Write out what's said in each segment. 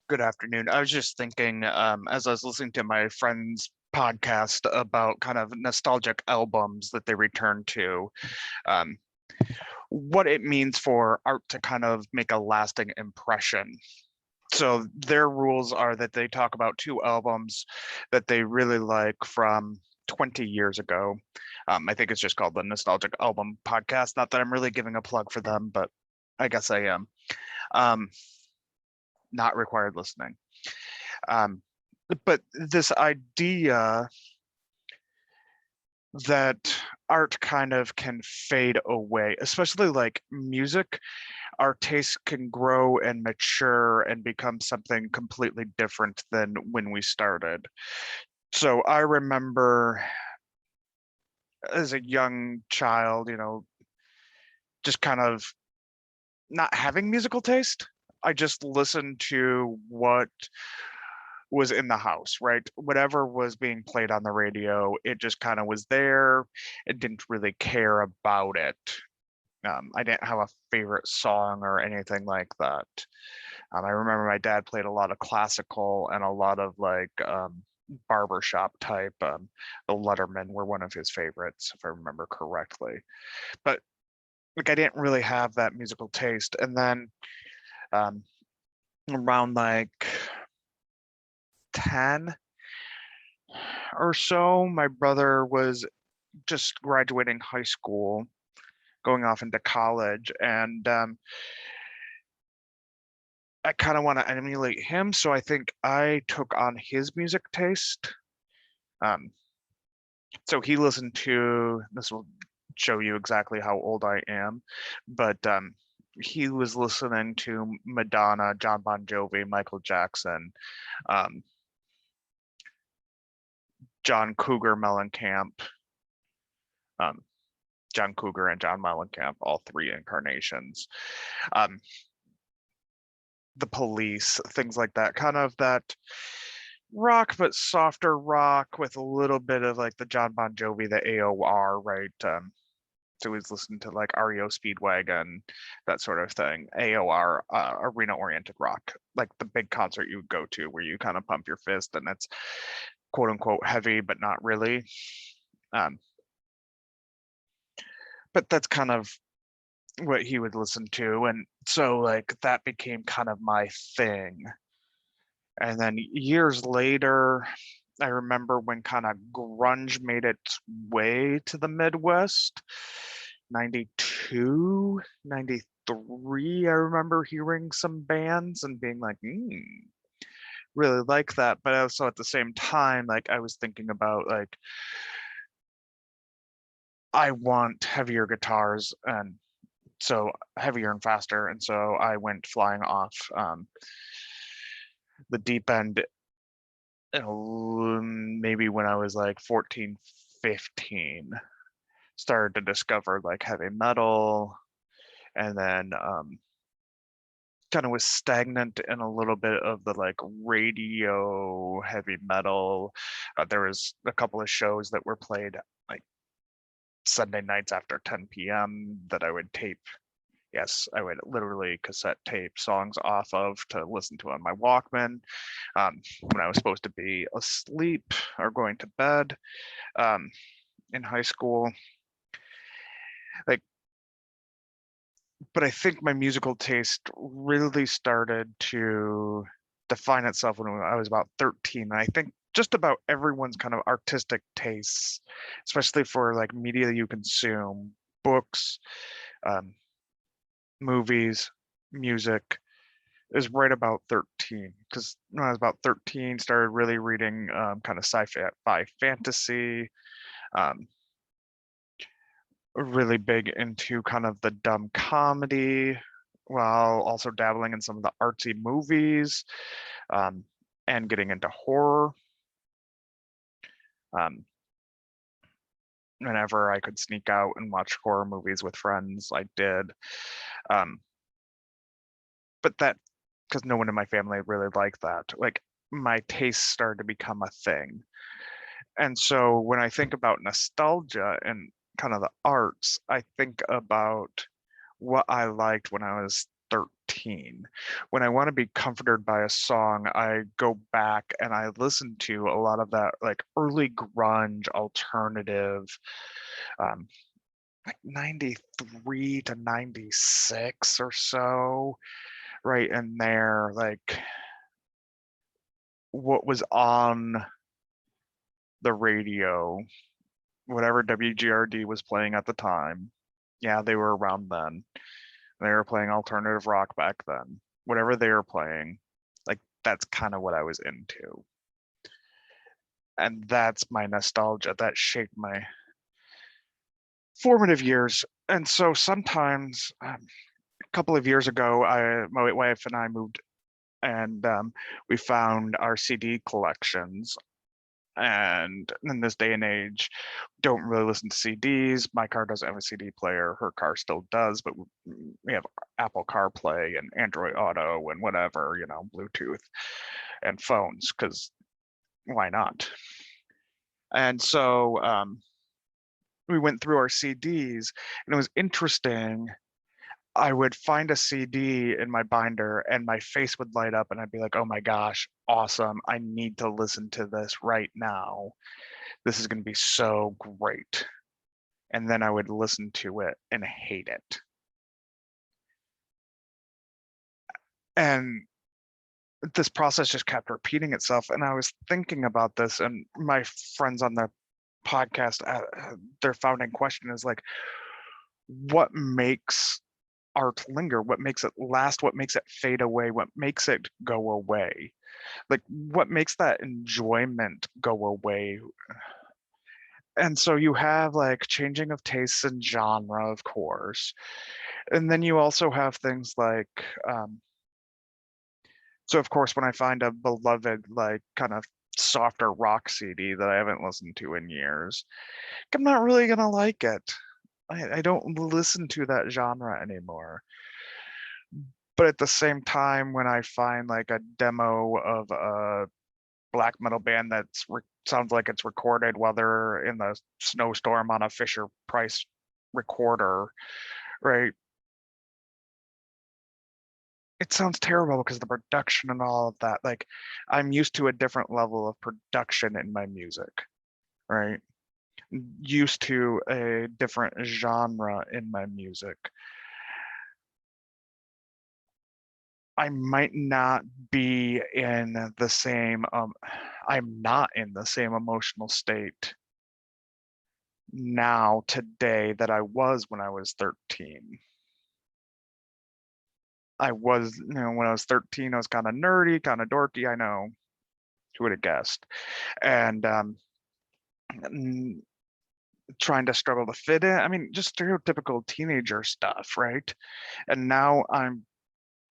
Good afternoon. I was just thinking, as I was listening to my friend's podcast about kind of nostalgic albums that they return to, um, what it means for art to kind of make a lasting impression. So their rules are that they talk about two albums that they really like from 20 years ago. I think it's just called the Nostalgic Album Podcast. Not that I'm really giving a plug for them, but I guess I am. Um, Not required listening. Um, but this idea that art kind of can fade away, especially like music, our taste can grow and mature and become something completely different than when we started. So I remember as a young child, just kind of not having musical taste. I just listened to what was in the house, right? Whatever was being played on the radio, it just kind of was there. It didn't really care about it. I didn't have a favorite song or anything like that. I remember my dad played a lot of classical and a lot of like barbershop type. The Letterman were one of his favorites, if I remember correctly. But like I didn't really have that musical taste. And then um, around like 10 or so, my brother was just graduating high school, going off into college, and I kind of want to emulate him. So I think I took on his music taste. Um, so he listened to this will show you exactly how old I am, but he was listening to Madonna, John Bon Jovi, Michael Jackson, um, John Cougar Mellencamp, um, John Cougar and John Mellencamp, all three incarnations. Um, the Police, things like that, kind of that rock, but softer rock with a little bit of like the John Bon Jovi, the AOR, right? So he's listening to like REO Speedwagon, that sort of thing. AOR, arena oriented rock, like the big concert you would go to where you kind of pump your fist and it's quote unquote heavy, but not really. Um, but that's kind of what he would listen to. And so like that became kind of my thing. And then years later, I remember when kind of grunge made its way to the Midwest, 92, 93. I remember hearing some bands and being like, really like that. But also at the same time, like I was thinking about like, I want heavier guitars and so heavier and faster. And so I went flying off the deep end maybe when I was like 14, 15, started to discover like heavy metal and then kind of was stagnant in a little bit of the like radio heavy metal. There was a couple of shows that were played like Sunday nights after 10 p.m. that I would tape. Yes, I would literally cassette tape songs off of to listen to on my Walkman when I was supposed to be asleep or going to bed in high school. Like, but I think my musical taste really started to define itself when I was about 13. And I think just about everyone's kind of artistic tastes, especially for like media you consume, books, um, movies, music, is right about 13. Because when I was about 13, started really reading kind of sci-fi fantasy, um, really big into kind of the dumb comedy while also dabbling in some of the artsy movies um, and getting into horror. Um, Whenever I could sneak out and watch horror movies with friends, I did. Um, but that, because no one in my family really liked that, like my tastes started to become a thing. And so when I think about nostalgia and kind of the arts, I think about what I liked when I was 13. When I want to be comforted by a song, I go back and I listen to a lot of that like early grunge alternative, um, like 93 to 96 or so, right in there, like what was on the radio, whatever WGRD was playing at the time. Yeah, they were around then. They were playing alternative rock back then. Whatever they were playing, like that's kind of what I was into. And that's my nostalgia. That shaped my formative years. And so sometimes, a couple of years ago, my wife and I moved, and we found our CD collections. And in this day and age, don't really listen to CDs. My car doesn't have a CD player. Her car still does, but we have Apple CarPlay and Android Auto and whatever, Bluetooth and phones, because why not? And so we went through our CDs, and it was interesting. I would find a CD in my binder and my face would light up and I'd be like, oh my gosh, awesome. I need to listen to this right now. This is going to be so great. And then I would listen to it and hate it. And this process just kept repeating itself. And I was thinking about this, and my friends on the podcast, their founding question is like, what makes art linger? What makes it last? What makes it fade away? What makes it go away? Like, what makes that enjoyment go away? And so you have like changing of tastes and genre, of course. And then you also have things like, so of course, when I find a beloved, like kind of softer rock CD that I haven't listened to in years, I'm not really gonna like it. I don't listen to that genre anymore. But at the same time, when I find like a demo of a black metal band that's sounds like it's recorded while they're in the snowstorm on a Fisher Price recorder, right? It sounds terrible because the production and all of that. Like, I'm used to a different level of production in my music, right? Used to a different genre in my music. I might not be in the same, I'm not in the same emotional state now today that I was when I was 13. I was, when I was 13, I was kind of nerdy, kind of dorky. I know, who would have guessed? And trying to struggle to fit in. I mean, just stereotypical teenager stuff, right? And now I'm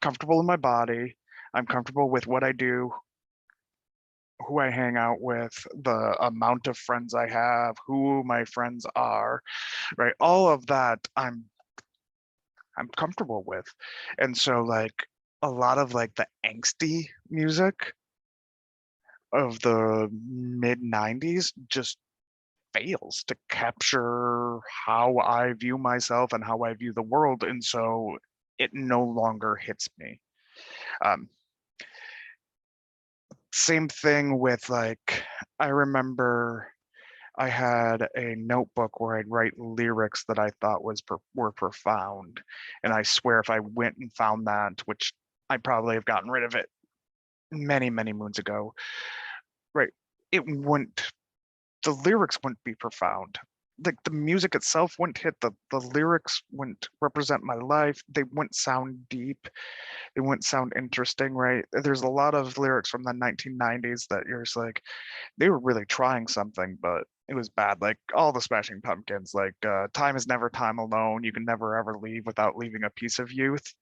comfortable in my body. I'm comfortable with what I do, who I hang out with, the amount of friends I have, who my friends are, right? All of that I'm comfortable with. And so like a lot of like the angsty music of the mid 90s just fails to capture how I view myself and how I view the world. And so it no longer hits me. Um, Same thing with like, I remember I had a notebook where I'd write lyrics that I thought were profound. And I swear if I went and found that, which I probably have gotten rid of it many, many moons ago, right? It wouldn't, the lyrics wouldn't be profound. Like the music itself wouldn't hit, the lyrics wouldn't represent my life. They wouldn't sound deep. They wouldn't sound interesting, right? There's a lot of lyrics from the 1990s that you're just like, they were really trying something, but it was bad. Like all the Smashing Pumpkins, like time is never time alone. You can never ever leave without leaving a piece of youth.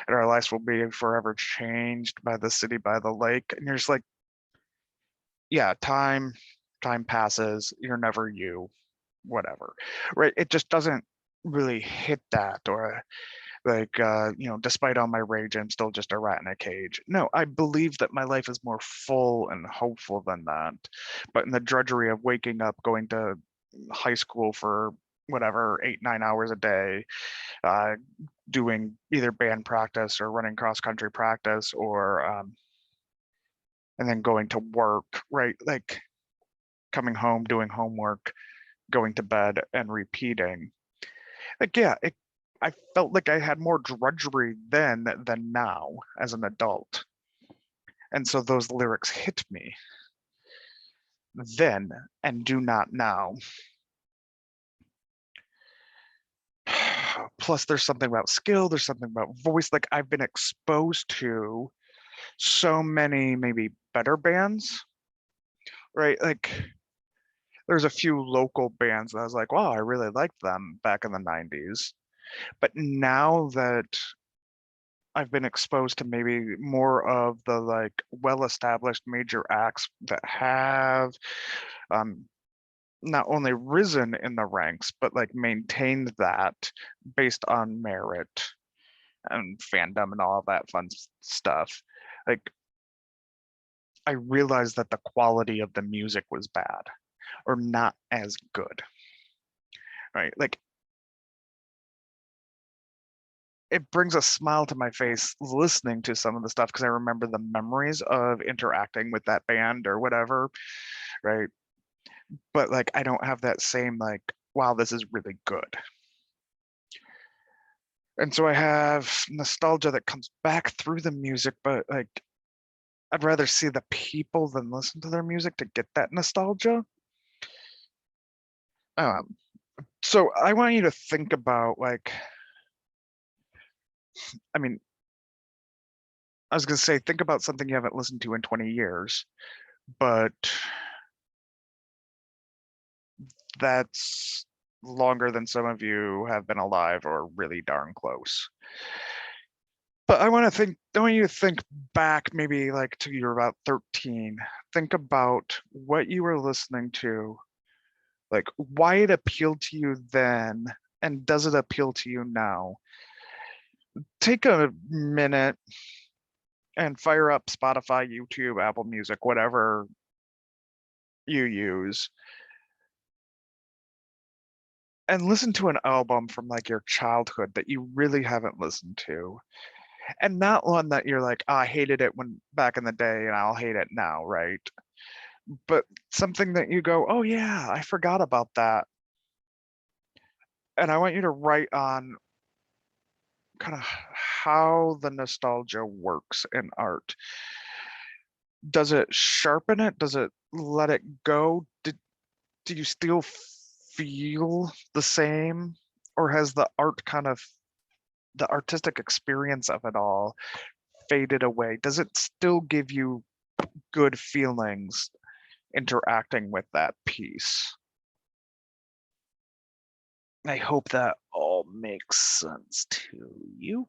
And our lives will be forever changed by the city by the lake. And you're just like, yeah, time passes, you're never you, whatever. Right. It just doesn't really hit that, or like despite all my rage, I'm still just a rat in a cage. No, I believe that my life is more full and hopeful than that. But in the drudgery of waking up, going to high school for whatever 8-9 hours a day, uh, doing either band practice or running cross country practice, or and then going to work, right? Like coming home, doing homework, going to bed, and repeating. Like, yeah, I felt like I had more drudgery then than now as an adult. And so those lyrics hit me then and do not now. Plus, there's something about skill, there's something about voice. Like, I've been exposed to so many maybe better bands, right? Like, there's a few local bands that I was like, wow, I really liked them back in the 90s. But now that I've been exposed to maybe more of the like well-established major acts that have um, not only risen in the ranks, but like maintained that based on merit and fandom and all of that fun stuff. Like, I realized that the quality of the music was bad or not as good, right? Like, it brings a smile to my face listening to some of the stuff because I remember the memories of interacting with that band or whatever, right? But like, I don't have that same like, wow, this is really good. And so I have nostalgia that comes back through the music, but like, I'd rather see the people than listen to their music to get that nostalgia. Um, so I want you to think about like, I mean, I was gonna say, think about something you haven't listened to in 20 years, but that's longer than some of you have been alive or really darn close. But I want you to think back maybe like to you're about 13. Think about what you were listening to, like why it appealed to you then, and does it appeal to you now? Take a minute and fire up Spotify, YouTube, Apple Music, whatever you use, and listen to an album from like your childhood that you really haven't listened to. And not one that you're like, oh, I hated it when back in the day and I'll hate it now, right? But something that you go, oh yeah, I forgot about that. And I want you to write on kind of how the nostalgia works in art. Does it sharpen it? Does it let it go? Do you still feel the same? Or has the art kind of, the artistic experience of it all faded away? Does it still give you good feelings interacting with that piece? I hope that all makes sense to you.